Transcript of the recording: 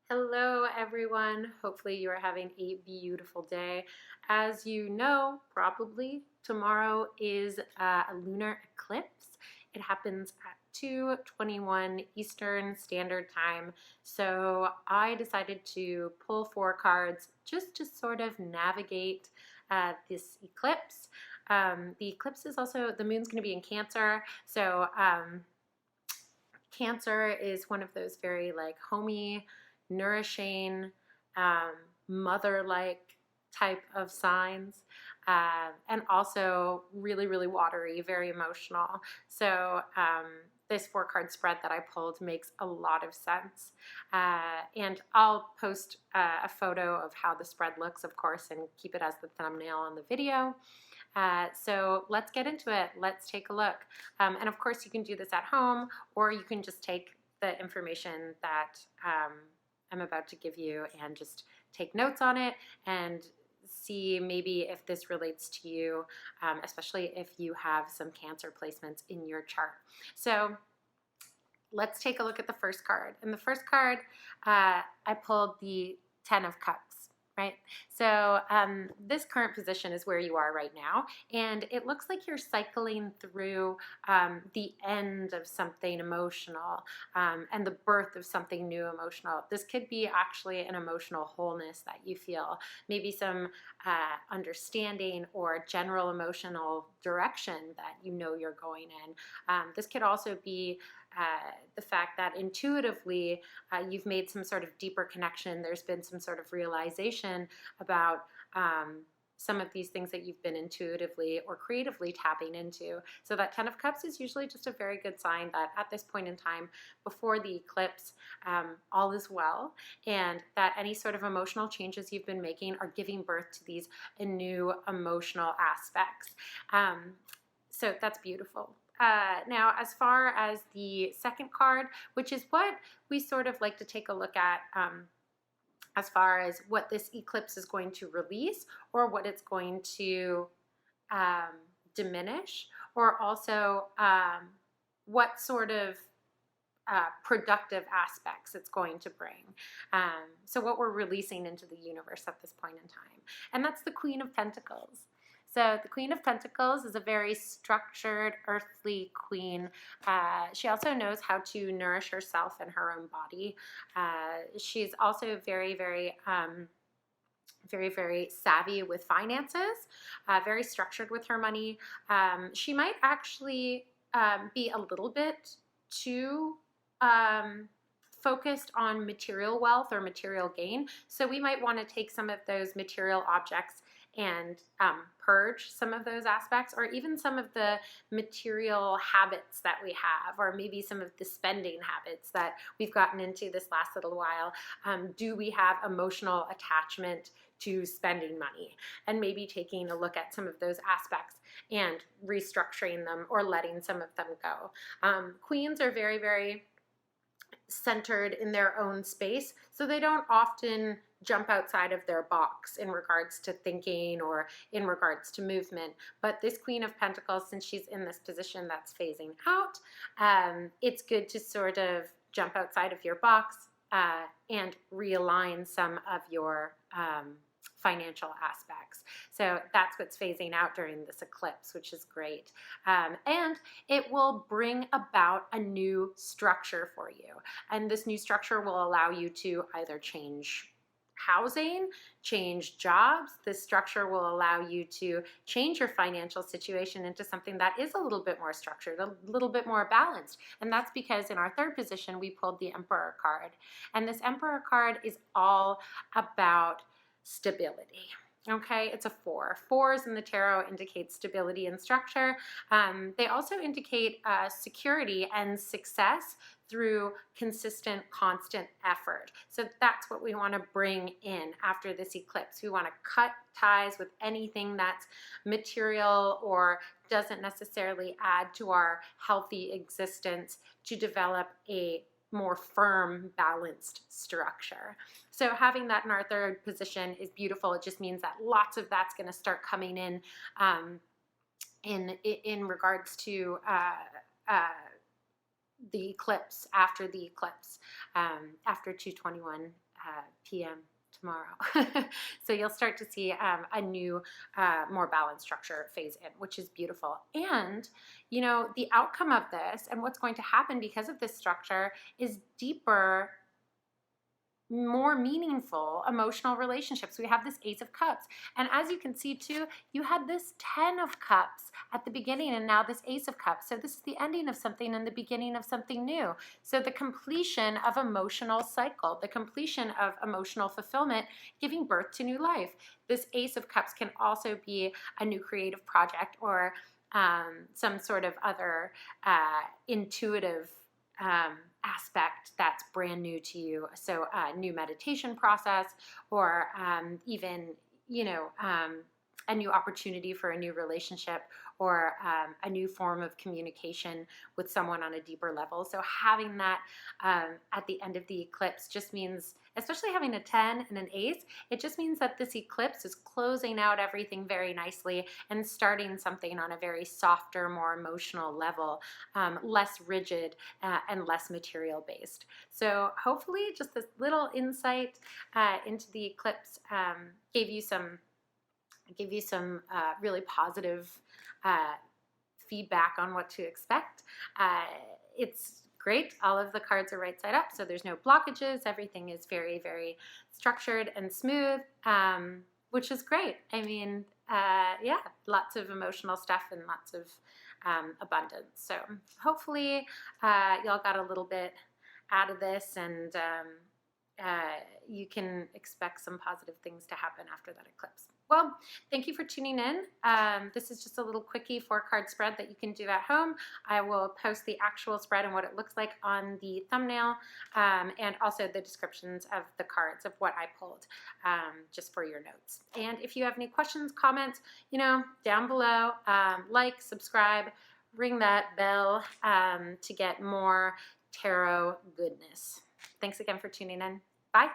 Hello, everyone. Hopefully, you are having a beautiful day. As you know, probably tomorrow is a lunar eclipse. It happens at 2:21 Eastern Standard Time. So I decided to pull four cards just to sort of navigate this eclipse. The eclipse is also, the moon's going to be in Cancer. So Cancer is one of those very like homey, nourishing, um, mother-like type of signs, and also really, really watery, very emotional. So this four-card spread that I pulled makes a lot of sense. And I'll post a photo of how the spread looks, of course, and keep it as the thumbnail on the video. So let's get into it. Let's take a look. And of course, you can do this at home, or you can just take the information that I'm about to give you and just take notes on it and see maybe if this relates to you, especially if you have some Cancer placements in your chart. So let's take a look at the first card. And the first card, I pulled the Ten of Cups. Right? So this current position is where you are right now, and it looks like you're cycling through the end of something emotional and the birth of something new emotional. This could be actually an emotional wholeness that you feel, maybe some understanding or general emotional direction that you know you're going in. This could also be the fact that intuitively you've made some sort of deeper connection. There's been some sort of realization about some of these things that you've been intuitively or creatively tapping into. So that Ten of Cups is usually just a very good sign that at this point in time, before the eclipse, all is well, and that any sort of emotional changes you've been making are giving birth to these new emotional aspects. So that's beautiful. Now, as far as the second card, which is what we sort of like to take a look at as far as what this eclipse is going to release or what it's going to diminish, or also what sort of productive aspects it's going to bring. So what we're releasing into the universe at this point in time. And that's the Queen of Pentacles. So the Queen of Pentacles is a very structured, earthly queen. She also knows how to nourish herself and her own body. She's also very, very savvy with finances, very structured with her money. She might actually be a little bit too focused on material wealth or material gain. So we might want to take some of those material objects and purge some of those aspects, or even some of the material habits that we have, or maybe some of the spending habits that we've gotten into this last little while. Do we have emotional attachment to spending money? And maybe taking a look at some of those aspects and restructuring them or letting some of them go. Queens are very, very centered in their own space, so they don't often jump outside of their box in regards to thinking or in regards to movement. But this Queen of Pentacles, since she's in this position that's phasing out, it's good to sort of jump outside of your box and realign some of your financial aspects. So that's what's phasing out during this eclipse, which is great. And it will bring about a new structure for you. And this new structure will allow you to either change housing, change jobs. This structure will allow you to change your financial situation into something that is a little bit more structured, a little bit more balanced. And that's because in our third position, we pulled the Emperor card. And this Emperor card is all about stability. Okay, it's a 4. 4s in the tarot indicate stability and structure. They also indicate security and success through consistent, constant effort. So that's what we want to bring in after this eclipse. We want to cut ties with anything that's material or doesn't necessarily add to our healthy existence to develop a more firm, balanced structure. So having that in our third position is beautiful. It just means that lots of that's going to start coming in regards to the eclipse, after the eclipse, after 221 p.m. tomorrow. So you'll start to see a new, more balanced structure phase in, which is beautiful. And, you know, the outcome of this and what's going to happen because of this structure is deeper, more meaningful emotional relationships. We have this Ace of Cups. And as you can see too, you had this 10 of Cups at the beginning and now this Ace of Cups. So this is the ending of something and the beginning of something new. So the completion of emotional cycle, the completion of emotional fulfillment, giving birth to new life. This Ace of Cups can also be a new creative project or some sort of other intuitive aspect that's brand new to you. So a new meditation process or even, you know, a new opportunity for a new relationship or a new form of communication with someone on a deeper level. So having that at the end of the eclipse just means, especially having a 10 and an ace, it just means that this eclipse is closing out everything very nicely and starting something on a very softer, more emotional level, less rigid and less material based. So hopefully just this little insight into the eclipse gave you some really positive feedback on what to expect. It's great. All of the cards are right side up, so there's no blockages. Everything is very, very structured and smooth, which is great. I mean, yeah, lots of emotional stuff and lots of abundance. So hopefully y'all got a little bit out of this, and you can expect some positive things to happen after that eclipse. Well, thank you for tuning in. This is just a little quickie 4-card spread that you can do at home. I will post the actual spread and what it looks like on the thumbnail, and also the descriptions of the cards of what I pulled, just for your notes. And if you have any questions, comments, you know, down below, like, subscribe, ring that bell to get more tarot goodness. Thanks again for tuning in. Bye.